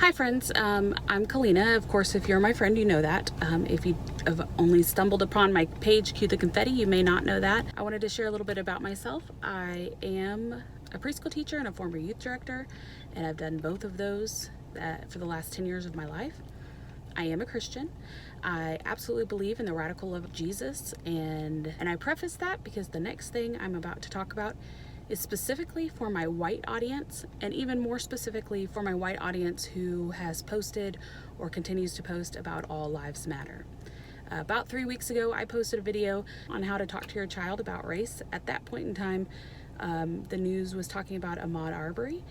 Hi friends, I'm Kalina. Of course, if you're my friend, you know that. If you have only stumbled upon my page, Cue the Confetti, you may not know that. I wanted to share a little bit about myself. I am a preschool teacher and a former youth director, and I've done both of those for the last 10 years of my life. I am a Christian. I absolutely believe in the radical love of Jesus, and I preface that because the next thing I'm about to talk about is specifically for my white audience, and even more specifically for my white audience who has posted or continues to post about All Lives Matter. About 3 weeks ago, I posted a video on how to talk to your child about race. At that point in time, the news was talking about Ahmaud Arbery,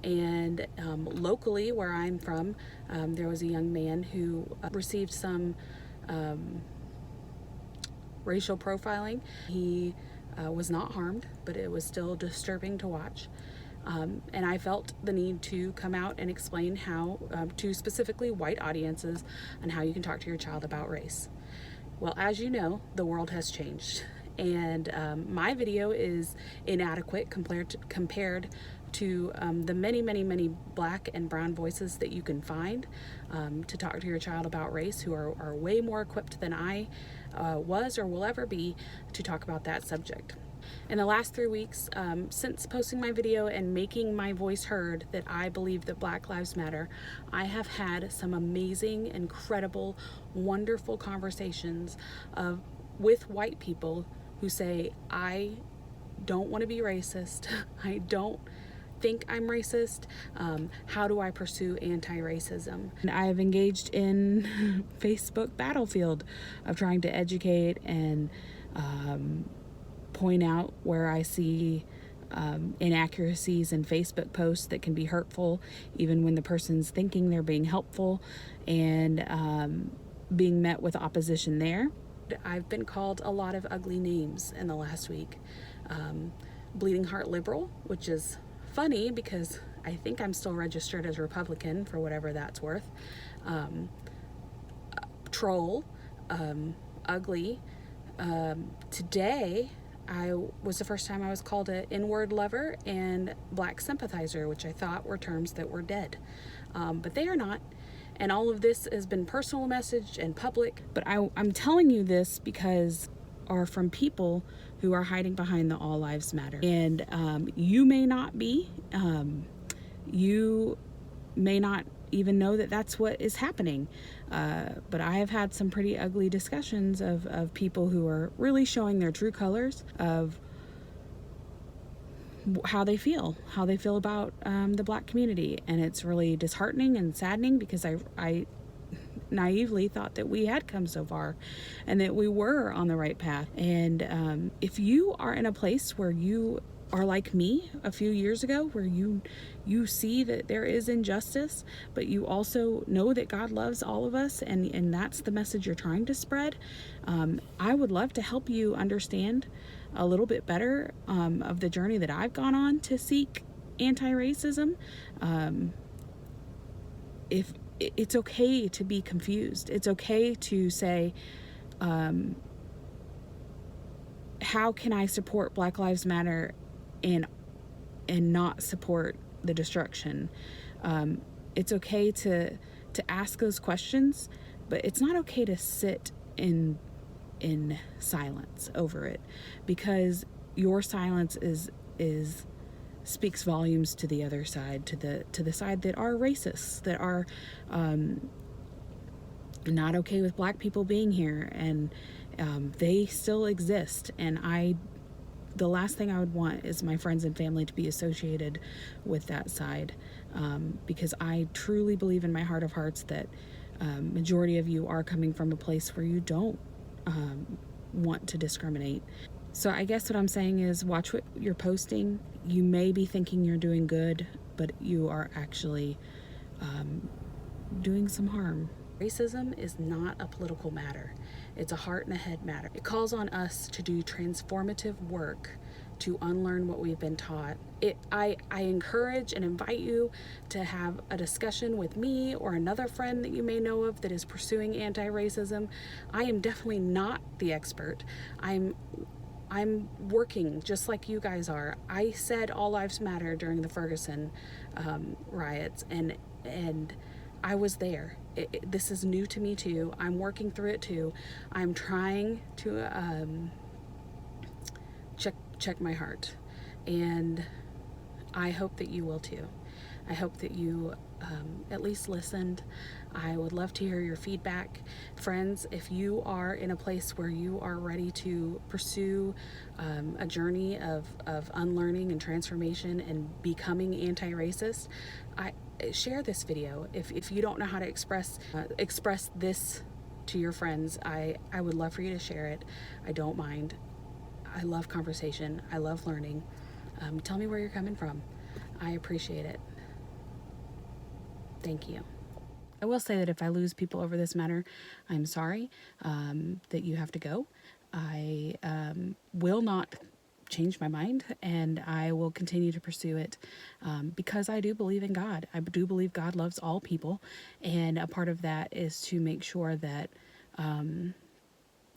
and locally where I'm from, there was a young man who received some racial profiling. He was not harmed, but it was still disturbing to watch. And I felt the need to come out and explain how, to specifically white audiences, on how you can talk to your child about race. Well, as you know, the world has changed, and my video is inadequate compared to the many black and brown voices that you can find to talk to your child about race, who are way more equipped than I was or will ever be to talk about that subject. In the last 3 weeks, since posting my video and making my voice heard that I believe that Black Lives Matter, I have had some amazing, incredible, wonderful conversations with white people who say, I don't want to be racist. I don't think I'm racist. How do I pursue anti-racism? And I have engaged in Facebook battlefield of trying to educate and point out where I see inaccuracies in Facebook posts that can be hurtful, even when the person's thinking they're being helpful, and being met with opposition there. I've been called a lot of ugly names in the last week. Bleeding Heart Liberal, which is funny because I think I'm still registered as Republican, for whatever that's worth. Troll, ugly. Today was the first time I was called an N-word lover and black sympathizer, which I thought were terms that were dead. But they are not. And all of this has been personal messaged and public. But I'm telling you this because are from people who are hiding behind the All Lives Matter. And you may not be. You may not even know that that's what is happening. But I have had some pretty ugly discussions of people who are really showing their true colors of how they feel about the black community. And it's really disheartening and saddening because I naively thought that we had come so far and that we were on the right path. And if you are in a place where you are like me a few years ago, where you see that there is injustice, but you also know that God loves all of us, and that's the message you're trying to spread, I would love to help you understand a little bit better of the journey that I've gone on to seek anti-racism. If it's okay to be confused, it's okay to say, how can I support Black Lives Matter and not support the destruction? It's okay to ask those questions, but it's not okay to sit in silence over it, because your silence speaks volumes to the other side, to the side that are racists, that are not okay with black people being here, and they still exist. And the last thing I would want is my friends and family to be associated with that side, because I truly believe in my heart of hearts that majority of you are coming from a place where you don't want to discriminate. So I guess what I'm saying is, watch what you're posting. You may be thinking you're doing good, but you are actually doing some harm. Racism is not a political matter. It's a heart and a head matter. It calls on us to do transformative work to unlearn what we've been taught. I encourage and invite you to have a discussion with me or another friend that you may know of that is pursuing anti-racism. I am definitely not the expert. I'm working just like you guys are. I said All Lives Matter during the Ferguson riots, and I was there. This is new to me too. I'm working through it too. I'm trying to check my heart, and I hope that you will too. I hope that you at least listened. I would love to hear your feedback. Friends, if you are in a place where you are ready to pursue a journey of unlearning and transformation and becoming anti-racist, share this video. If you don't know how to express this to your friends, I would love for you to share it. I don't mind. I love conversation. I love learning. Tell me where you're coming from. I appreciate it. Thank you. I will say that if I lose people over this matter, I'm sorry that you have to go. I will not change my mind, and I will continue to pursue it because I do believe in God. I do believe God loves all people, and a part of that is to make sure that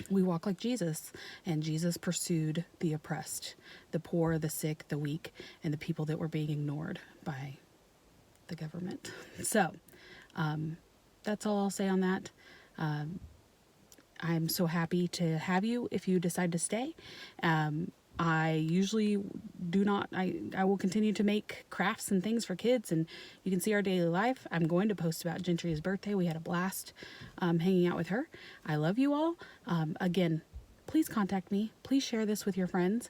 we walk like Jesus, and Jesus pursued the oppressed, the poor, the sick, the weak, and the people that were being ignored by the government. So that's all I'll say on that. I'm so happy to have you if you decide to stay. I usually do not, I will continue to make crafts and things for kids, and you can see our daily life. I'm going to post about Gentry's birthday. We had a blast hanging out with her. I love you all. Again, please contact me. Please share this with your friends.